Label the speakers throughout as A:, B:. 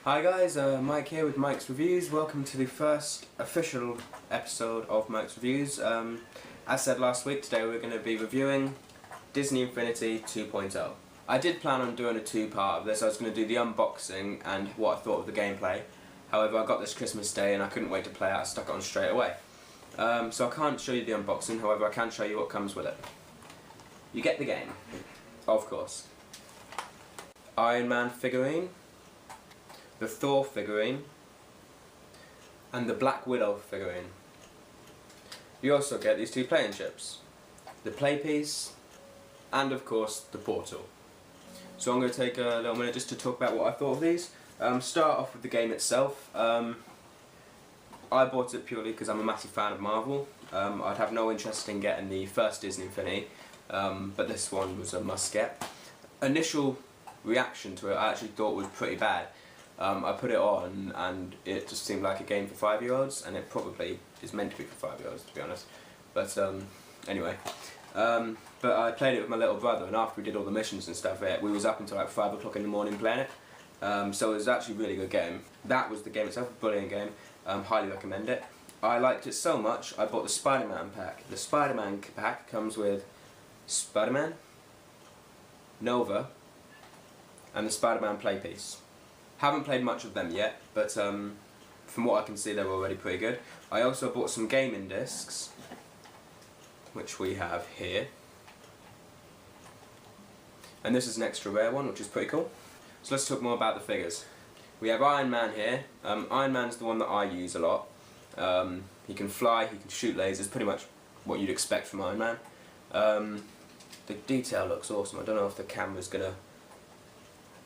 A: Hi guys, Mike here with Mike's Reviews. Welcome to the first official episode of Mike's Reviews. As said last week, today we're going to be reviewing Disney Infinity 2.0. I did plan on doing a two-part of this. I was going to do the unboxing and what I thought of the gameplay. However, I got this Christmas Day and I couldn't wait to play it. I stuck it on straight away. So I can't show you the unboxing, however I can show you what comes with it. You get the game, of course. Iron Man figurine, the Thor figurine, and the Black Widow figurine. You also get these two playing chips, the play piece, and of course the portal. So I'm going to take a little minute just to talk about what I thought of these. Start off with the game itself. I bought it purely because I'm a massive fan of Marvel. I'd have no interest in getting the first Disney Infinity, but this one was a must get. Initial reaction to it I actually thought was pretty bad. I put it on and it just seemed like a game for 5-year-olds, and it probably is meant to be for 5-year-olds, to be honest. But anyway, but I played it with my little brother, and after we did all the missions and stuff, we was up until like 5 o'clock in the morning playing it. So it was actually a really good game. That was the game itself, a brilliant game. Highly recommend it. I liked it so much, I bought the Spider-Man pack. The Spider-Man pack comes with Spider-Man, Nova, and the Spider-Man play piece. Haven't played much of them yet, but from what I can see, they're already pretty good. I also bought some gaming discs, which we have here. And this is an extra rare one, which is pretty cool. So let's talk more about the figures. We have Iron Man here. Iron Man's the one that I use a lot. He can fly, he can shoot lasers, pretty much what you'd expect from Iron Man. The detail looks awesome. I don't know if the camera's gonna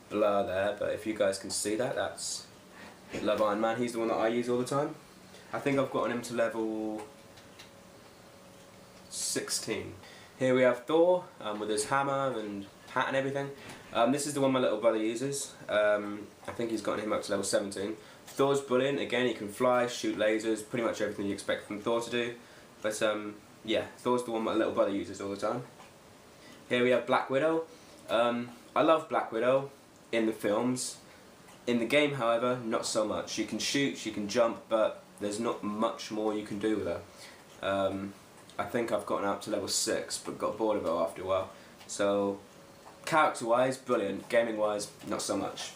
A: blur there, but if you guys can see that, that's love Iron Man. He's the one that I use all the time. I think I've gotten him to level 16. Here we have Thor with his hammer and hat and everything. This is the one my little brother uses. I think he's gotten him up to level 17. Thor's brilliant. Again, he can fly, shoot lasers, pretty much everything you expect from Thor to do. But yeah, Thor's the one my little brother uses all the time. Here we have Black Widow. I love Black Widow in the films. In the game, however, not so much. She can shoot, she can jump, but there's not much more you can do with her. I think I've gotten up to level 6, but got bored of her after a while. So, character-wise, brilliant. Gaming-wise, not so much.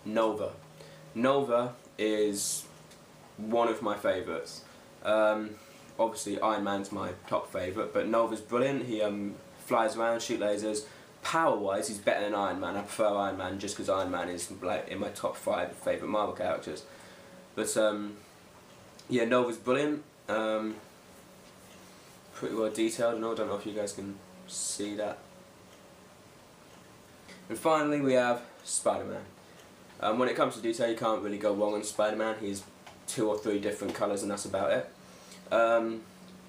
A: Nova. Nova is one of my favourites. Obviously, Iron Man's my top favourite, but Nova's brilliant. He flies around, shoots lasers. Power-wise, he's better than Iron Man. I prefer Iron Man just because Iron Man is like in my top 5 favourite Marvel characters. But yeah, Nova's brilliant. Pretty well detailed. I don't know if you guys can see that. And finally, we have Spider-Man. When it comes to detail, you can't really go wrong on Spider-Man. He's 2 or 3 different colours, and that's about it.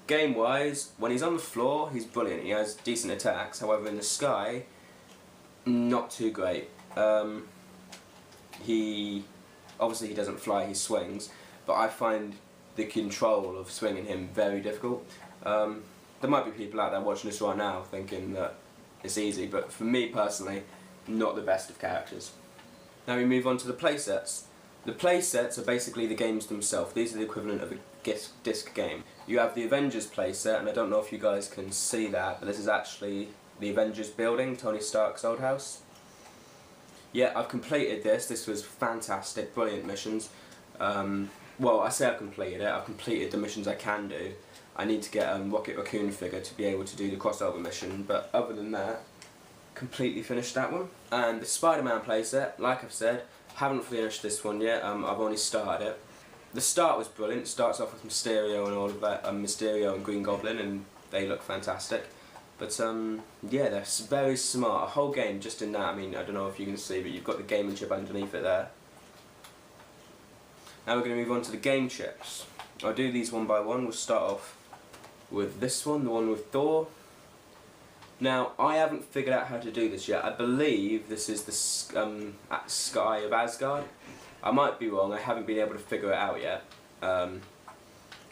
A: Game-wise, when he's on the floor, he's brilliant. He has decent attacks. However, in the sky, not too great. Obviously he doesn't fly, he swings, but I find the control of swinging him very difficult. There might be people out there watching this right now thinking that it's easy, but for me personally, not the best of characters. Now we move on to the playsets. The playsets are basically the games themselves. These are the equivalent of a disc game. You have the Avengers playset, and I don't know if you guys can see that, but this is actually the Avengers building, Tony Stark's old house. Yeah, I've completed this. This was fantastic, brilliant missions. Well, I say I've completed it. I've completed the missions I can do. I need to get a Rocket Raccoon figure to be able to do the crossover mission, but other than that, completely finished that one. And the Spider-Man playset, like I've said, haven't finished this one yet. I've only started it. The start was brilliant. It starts off with Mysterio and all of that, Mysterio and Green Goblin, and they look fantastic. But yeah, they're very smart. A whole game just in that. I mean, I don't know if you can see, but you've got the gaming chip underneath it there. Now we're going to move on to the game chips. I'll do these one by one. We'll start off with this one, the one with Thor. Now, I haven't figured out how to do this yet. I believe this is the Sky of Asgard. I might be wrong, I haven't been able to figure it out yet.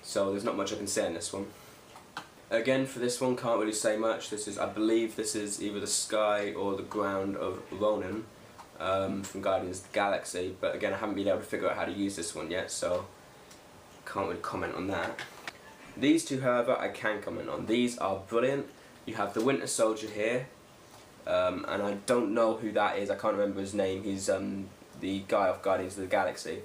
A: So there's not much I can say on this one. Again, for this one, can't really say much. I believe this is either the sky or the ground of Ronan. from Guardians of the Galaxy, but again I haven't been able to figure out how to use this one yet, so can't really comment on that. These two, however, I can comment on. These are brilliant. You have the Winter Soldier here, and I don't know who that is, I can't remember his name, he's the guy off Guardians of the Galaxy.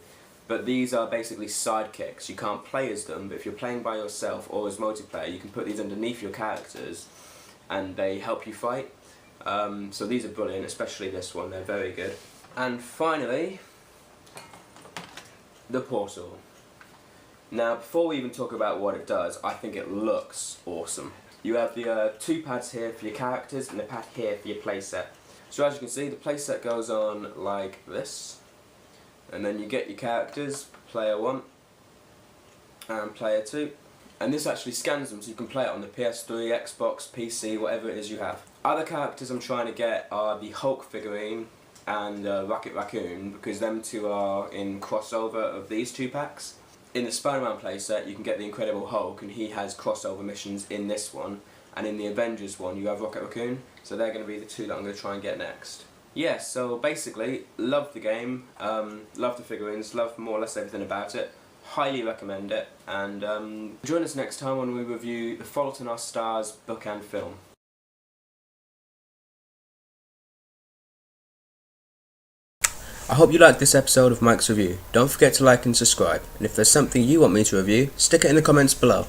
A: But these are basically sidekicks. You can't play as them, but if you're playing by yourself or as multiplayer, you can put these underneath your characters and they help you fight. So these are brilliant, especially this one, they're very good. And finally, the Portal. Now, before we even talk about what it does, I think it looks awesome. You have the two pads here for your characters and the pad here for your playset. So as you can see, the playset goes on like this. And then you get your characters, player 1 and player 2. And this actually scans them so you can play it on the PS3, Xbox, PC, whatever it is you have. Other characters I'm trying to get are the Hulk figurine and Rocket Raccoon, because them two are in crossover of these two packs. In the Spider-Man playset you can get the Incredible Hulk, and he has crossover missions in this one. And in the Avengers one you have Rocket Raccoon, so they're going to be the two that I'm going to try and get next. Yeah, so basically, love the game, love the figurines, love more or less everything about it. Highly recommend it, and join us next time when we review The Fault in Our Stars book and film. I hope you liked this episode of Mike's Review. Don't forget to like and subscribe, and if there's something you want me to review, stick it in the comments below.